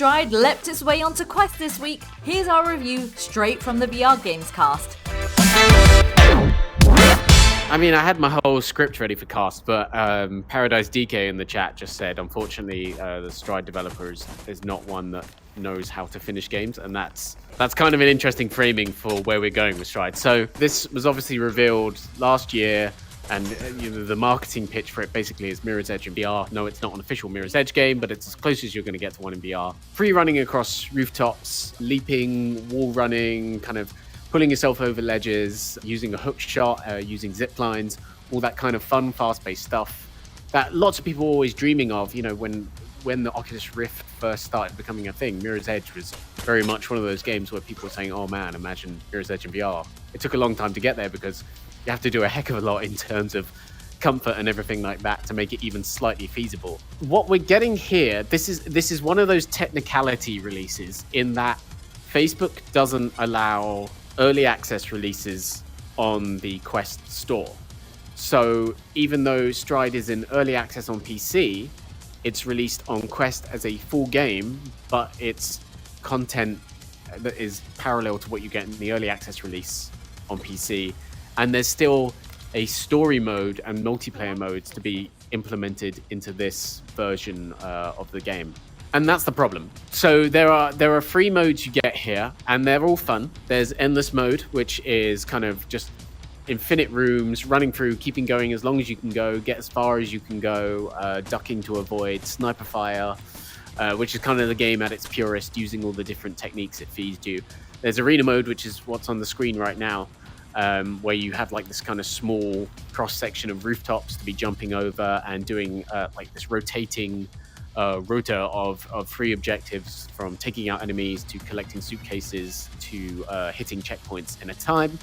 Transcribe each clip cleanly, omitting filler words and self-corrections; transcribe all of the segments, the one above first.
Stride leapt its way onto Quest this week, here's our review straight from the VR Games cast. I mean, I had my whole script ready for cast, but Paradise DK in the chat just said, unfortunately, the Stride developer is not one that knows how to finish games, and that's kind of an interesting framing for where we're going with Stride. So this was obviously revealed last year, and the marketing pitch for it basically is Mirror's Edge in VR. No, it's not an official Mirror's Edge game, but it's as close as you're going to get to one in VR. Free running across rooftops, leaping, wall running, kind of pulling yourself over ledges, using a hook shot, using zip lines, all that kind of fun, fast-paced stuff that lots of people were always dreaming of. When the Oculus Rift first started becoming a thing, Mirror's Edge was very much one of those games where people were saying, oh man, imagine Mirror's Edge in VR. It took a long time to get there because you have to do a heck of a lot in terms of comfort and everything like that to make it even slightly feasible. What we're getting here, this is one of those technicality releases in that Facebook doesn't allow early access releases on the Quest store. So even though Stride is in early access on PC, it's released on Quest as a full game, but it's content that is parallel to what you get in the early access release on PC. And there's still a story mode and multiplayer modes to be implemented into this version of the game. And that's the problem. So there are free modes you get here, and they're all fun. There's endless mode, which is kind of just infinite rooms, running through, keeping going as long as you can go, get as far as you can go, ducking to avoid, sniper fire, which is kind of the game at its purest, using all the different techniques it feeds you. There's arena mode, which is what's on the screen right now, where you have like this kind of small cross-section of rooftops to be jumping over and doing like this rotating rota of 3 objectives, from taking out enemies to collecting suitcases to hitting checkpoints in a time.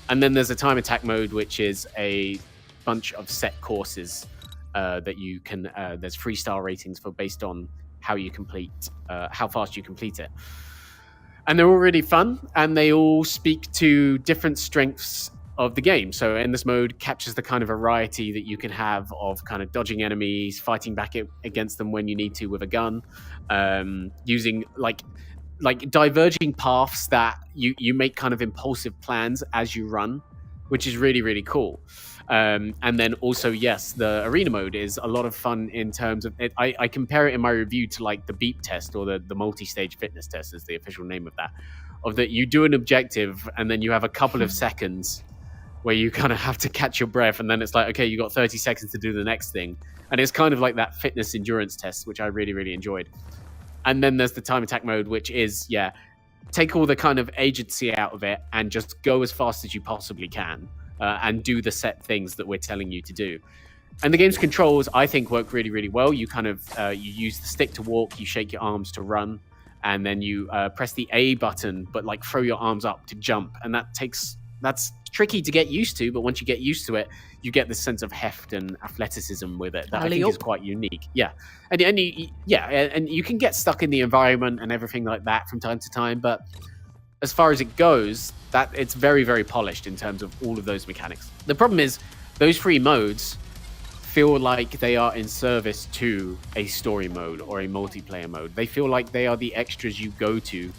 And then there's a time attack mode, which is a bunch of set courses that you can. There's 3-star ratings for based on how you complete, how fast you complete it. And they're all really fun, and they all speak to different strengths of the game. So endless mode captures the kind of variety that you can have of kind of dodging enemies, fighting back against them when you need to with a gun, using like diverging paths that you make kind of impulsive plans as you run, which is really, really cool. And then also, yes, the arena mode is a lot of fun in terms of it. I compare it in my review to like the beep test, or the multi-stage fitness test is the official name of that. Of that, you do an objective and then you have a couple of seconds where you kind of have to catch your breath, and then it's like, okay, you got 30 seconds to do the next thing. And it's kind of like that fitness endurance test, which I really, really enjoyed. And then there's the time attack mode, which is, take all the kind of agency out of it and just go as fast as you possibly can and do the set things that we're telling you to do. And the game's controls, I think, work really, really well. You kind of, you use the stick to walk, you shake your arms to run, and then you press the A button, but like throw your arms up to jump. And that's tricky to get used to, but once you get used to it, you get this sense of heft and athleticism with it that I think is quite unique. And you can get stuck in the environment and everything like that from time to time, but as far as it goes, that it's very, very polished in terms of all of those mechanics. The problem is those 3 modes feel like they are in service to a story mode or a multiplayer mode. They feel like they are the extras you go to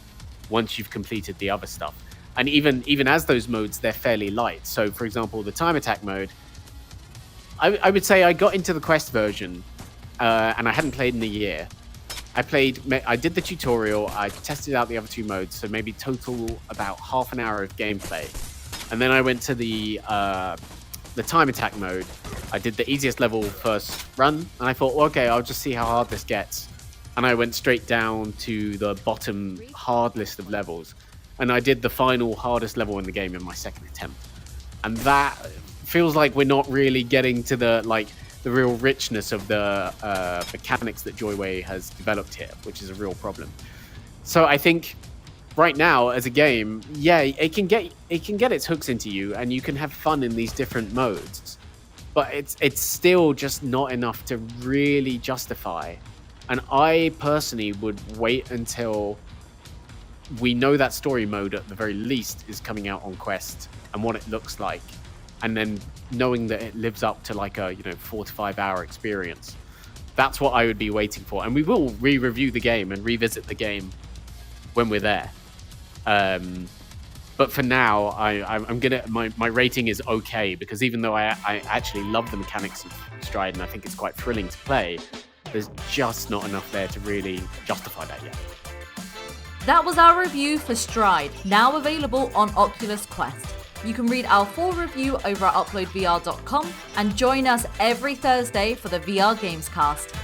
once you've completed the other stuff. And even as those modes, they're fairly light. So, for example, the time attack mode, I would say I got into the Quest version, and I hadn't played in a year. I did the tutorial, I tested out the other 2 modes, so maybe total about half an hour of gameplay. And then I went to the time attack mode. I did the easiest level first run, and I thought, well, okay, I'll just see how hard this gets. And I went straight down to the bottom hard list of levels. And I did the final hardest level in the game in my second attempt. And that feels like we're not really getting to the real richness of the mechanics that Joyway has developed here, which is a real problem. So I think right now as a game, it can get its hooks into you, and you can have fun in these different modes. But it's still just not enough to really justify. And I personally would wait until we know that story mode at the very least is coming out on Quest and what it looks like, and then knowing that it lives up to like a 4 to 5 hour experience That's what I would be waiting for. And we will re-review the game and revisit the game when we're there. But for now, I'm gonna my rating is okay, because even though I actually love the mechanics of Stride and I think it's quite thrilling to play, there's just not enough there to really justify that yet. That was our review for Stride, now available on Oculus Quest. You can read our full review over at UploadVR.com and join us every Thursday for the VR Games Cast.